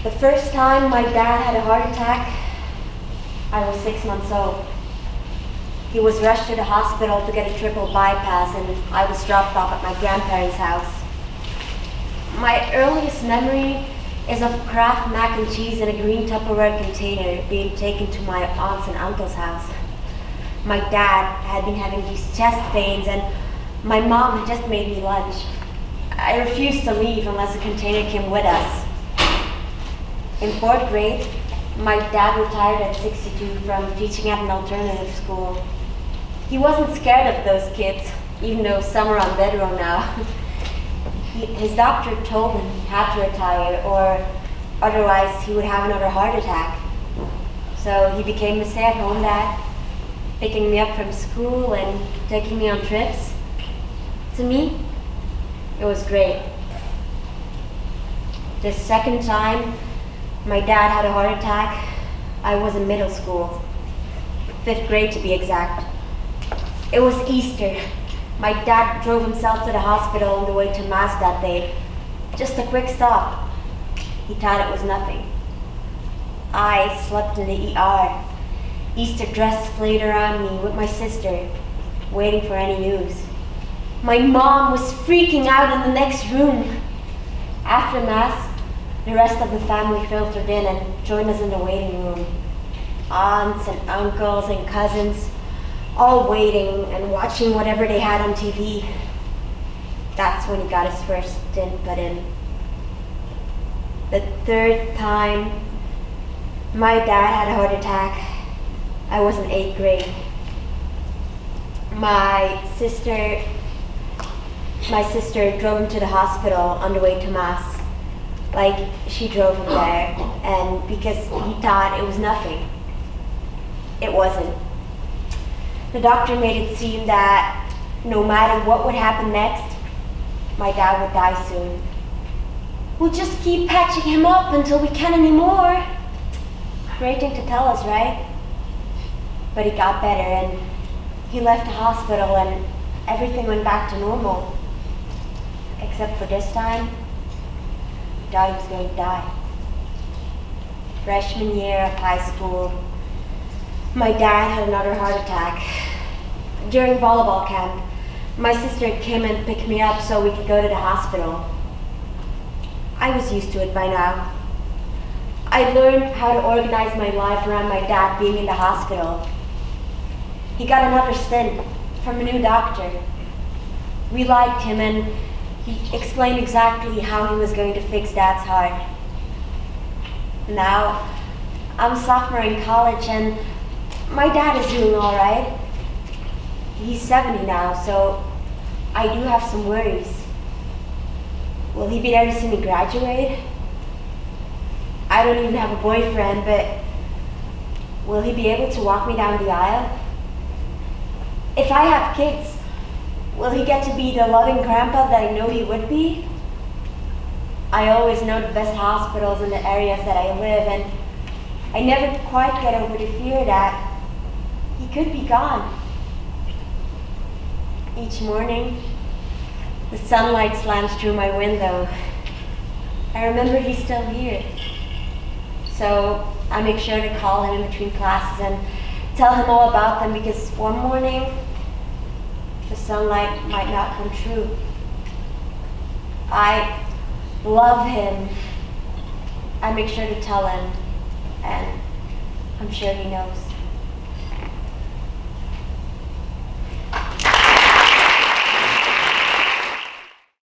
The first time my dad had a heart attack, I was 6 months old. He was rushed to the hospital to get a triple bypass, and I was dropped off at my grandparents' house. My earliest memory is of Kraft mac and cheese in a green Tupperware container being taken to my aunts and uncle's house. My dad had been having these chest pains, and my mom had just made me lunch. I refused to leave unless the container came with us. In 4th grade, my dad retired at 62 from teaching at an alternative school. He wasn't scared of those kids, even though some are on bed row now. His doctor told him he had to retire, or otherwise he would have another heart attack. So he became a stay-at-home dad, picking me up from school and taking me on trips. To me, it was great. The second time my dad had a heart attack, I was in middle school, 5th grade to be exact. It was Easter. My dad drove himself to the hospital on the way to Mass that day. Just a quick stop. He thought it was nothing. I slept in the ER. Easter dress played around me with my sister, waiting for any news. My mom was freaking out in the next room. After Mass, the rest of the family filtered in and joined us in the waiting room. Aunts and uncles and cousins, all waiting and watching whatever they had on TV. That's when he got his first stint put in. The third time my dad had a heart attack, I was in 8th grade. My sister drove him to the hospital on the way to Mass. Like, she drove him there, and because he thought it was nothing. It wasn't. The doctor made it seem that no matter what would happen next, my dad would die soon. We'll just keep patching him up until we can't anymore. Great thing to tell us, right? But he got better, and he left the hospital, and everything went back to normal. Except for this time, he thought he was going to die. Freshman year of high school, my dad had another heart attack. During volleyball camp, my sister came and picked me up so we could go to the hospital. I was used to it by now. I learned how to organize my life around my dad being in the hospital. He got another stint from a new doctor. We liked him, and he explained exactly how he was going to fix Dad's heart. Now, I'm a sophomore in college, and my dad is doing all right. He's 70 now, so I do have some worries. Will he be there to see me graduate? I don't even have a boyfriend, but will he be able to walk me down the aisle? If I have kids, will he get to be the loving grandpa that I know he would be? I always know the best hospitals in the areas that I live, and I never quite get over the fear that he could be gone. Each morning, the sunlight slants through my window. I remember he's still here. So I make sure to call him in between classes and tell him all about them, because one morning, the sunlight might not come true. I love him. I make sure to tell him, and I'm sure he knows.